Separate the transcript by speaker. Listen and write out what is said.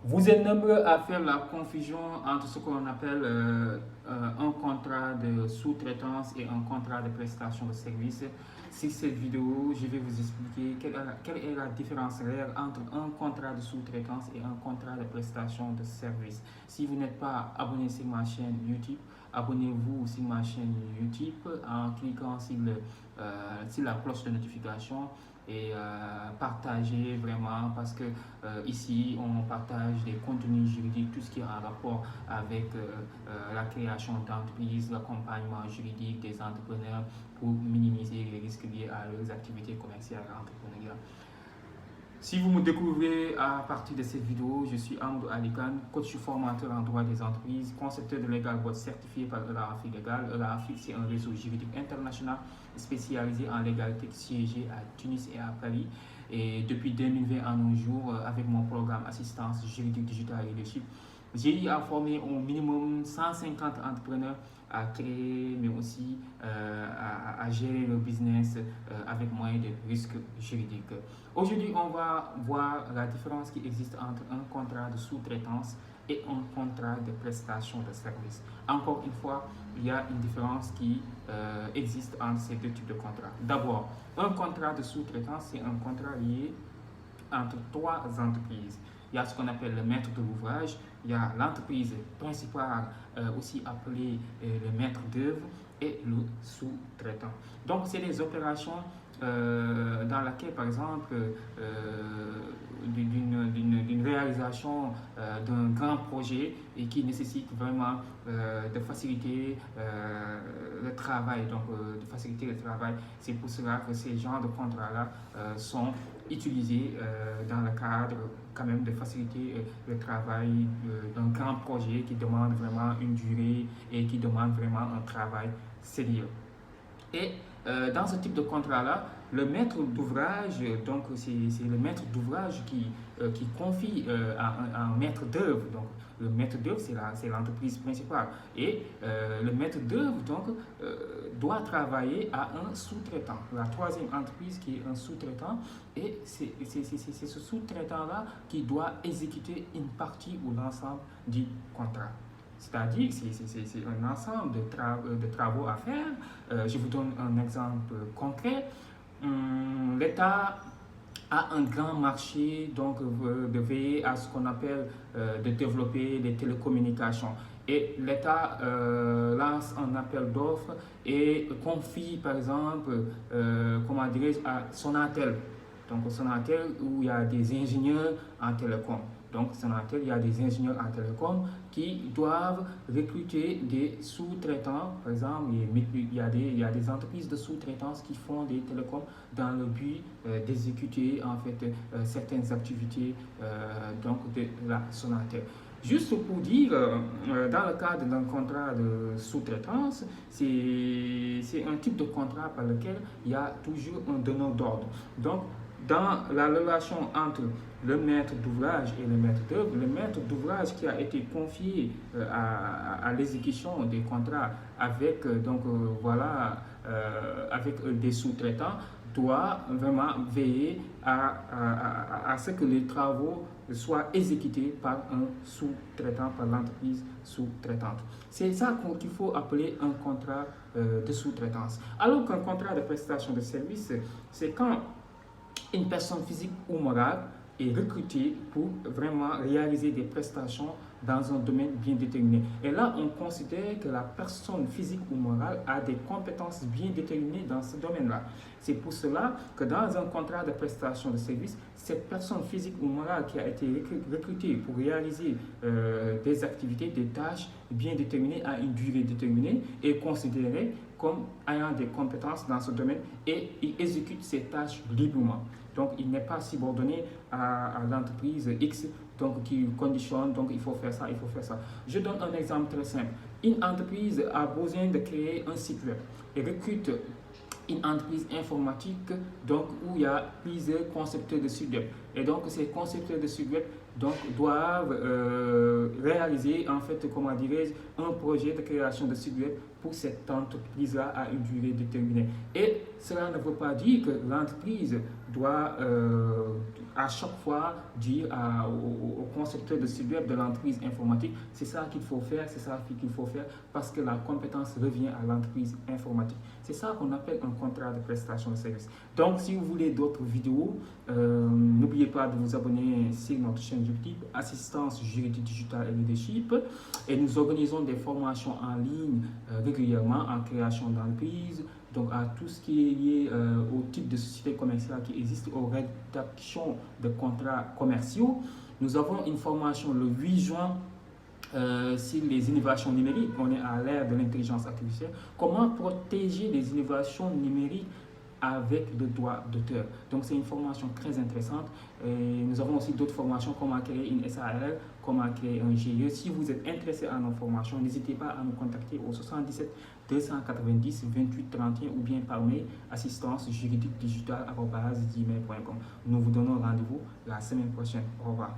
Speaker 1: Vous êtes nombreux à faire la confusion entre ce qu'on appelle un contrat de sous-traitance et un contrat de prestation de service. Sur cette vidéo, je vais vous expliquer quelle est la différence réelle entre un contrat de sous-traitance et un contrat de prestation de service. Si vous n'êtes pas abonné sur ma chaîne YouTube, abonnez-vous sur ma chaîne YouTube en cliquant sur la cloche de notification et partager vraiment parce que ici on partage des contenus juridiques, tout ce qui est en rapport avec la création d'entreprises, l'accompagnement juridique des entrepreneurs pour minimiser les risques liés à leurs activités commerciales et entrepreneuriales. Si vous me découvrez à partir de cette vidéo, je suis Amadou Alikan, coach formateur en droit des entreprises, concepteur de Legal Board certifié par ELA Afrique Legal. ELA Afrique, c'est un réseau juridique international spécialisé en légalité siégé à Tunis et à Paris. Et depuis 2020 à nos jours, avec mon programme Assistance juridique digital leadership, j'ai eu à former au minimum 150 entrepreneurs à créer, mais aussi à gérer leur business avec moins de risques juridiques. Aujourd'hui, on va voir la différence qui existe entre un contrat de sous-traitance et un contrat de prestation de service. Encore une fois, il y a une différence qui existe entre ces deux types de contrats. D'abord, un contrat de sous-traitance, c'est un contrat lié entre trois entreprises. Il y a ce qu'on appelle le maître de l'ouvrage, il y a l'entreprise principale, aussi appelée le maître d'œuvre, et le sous-traitant. Donc, c'est des opérations dans laquelle, par exemple, d'une réalisation d'un grand projet et qui nécessite vraiment de faciliter le travail. Donc, de faciliter le travail. C'est pour cela que ces genres de contrats-là sont utilisés dans le cadre quand même de faciliter le travail d'un grand projet qui demande vraiment une durée et qui demande vraiment un travail sérieux. Et dans ce type de contrat-là, le maître d'ouvrage, donc c'est le maître d'ouvrage qui confie à un maître d'œuvre. Donc le maître d'œuvre, c'est l'entreprise principale. Et le maître d'œuvre, donc, doit travailler à un sous-traitant. La troisième entreprise qui est un sous-traitant, et c'est ce sous-traitant-là qui doit exécuter une partie ou l'ensemble du contrat. C'est-à-dire que c'est un ensemble de travaux à faire. Je vous donne un exemple concret. L'État a un grand marché, donc de veiller à ce qu'on appelle de développer les télécommunications. Et l'État lance un appel d'offres et confie par exemple, comment dirais-je, à Sonatel. Donc Sonatel où il y a des ingénieurs en télécom. Donc, Sonatel, il y a des ingénieurs en télécom qui doivent recruter des sous-traitants. Par exemple, il y a des entreprises de sous-traitance qui font des télécoms dans le but d'exécuter en fait certaines activités donc de la Sonatel. Juste pour dire, dans le cadre d'un contrat de sous-traitance, c'est un type de contrat par lequel il y a toujours un donneur d'ordre. Donc, dans la relation entre le maître d'ouvrage et le maître d'œuvre, le maître d'ouvrage qui a été confié à l'exécution des contrats avec, avec des sous-traitants doit vraiment veiller à ce que les travaux soient exécutés par un sous-traitant, par l'entreprise sous-traitante. C'est ça qu'il faut appeler un contrat de sous-traitance. Alors qu'un contrat de prestation de service, c'est quand une personne physique ou morale est recrutée pour vraiment réaliser des prestations dans un domaine bien déterminé. Et là, on considère que la personne physique ou morale a des compétences bien déterminées dans ce domaine-là. C'est pour cela que dans un contrat de prestation de service, cette personne physique ou morale qui a été recrutée pour réaliser des activités, des tâches bien déterminées à une durée déterminée est considérée comme ayant des compétences dans ce domaine et il exécute ses tâches librement. Donc, il n'est pas subordonné à l'entreprise X donc, qui conditionne, donc il faut faire ça, il faut faire ça. Je donne un exemple très simple. Une entreprise a besoin de créer un site web et recrute une entreprise informatique donc, où il y a plusieurs concepteurs de site web. Et donc, ces concepteurs de site web doivent réaliser, en fait, comment dirais-je, un projet de création de site web pour cette entreprise-là à une durée déterminée. Et cela ne veut pas dire que l'entreprise doit à chaque fois dire au concepteur de site web de l'entreprise informatique, c'est ça qu'il faut faire, c'est ça qu'il faut faire, parce que la compétence revient à l'entreprise informatique. C'est ça qu'on appelle un contrat de prestation de service. Donc, si vous voulez d'autres vidéos, n'oubliez pas de vous abonner sur notre chaîne YouTube Assistance Juridique Digitale et Leadership. Et nous organisons des formations en ligne régulièrement en création d'entreprise, donc à tout ce qui est lié au type de société commerciale qui existe, aux rédactions de contrats commerciaux. Nous avons une formation le 8 juin sur les innovations numériques. On est à l'ère de l'intelligence artificielle. Comment protéger les innovations numériques avec le droit d'auteur. Donc c'est une formation très intéressante. Et nous avons aussi d'autres formations, comment créer une SARL, comment créer un GIE. Si vous êtes intéressé à nos formations, n'hésitez pas à nous contacter au 77 290 28 31 ou bien par mail assistance juridique digitale@gmail.com. Nous vous donnons rendez-vous la semaine prochaine. Au revoir.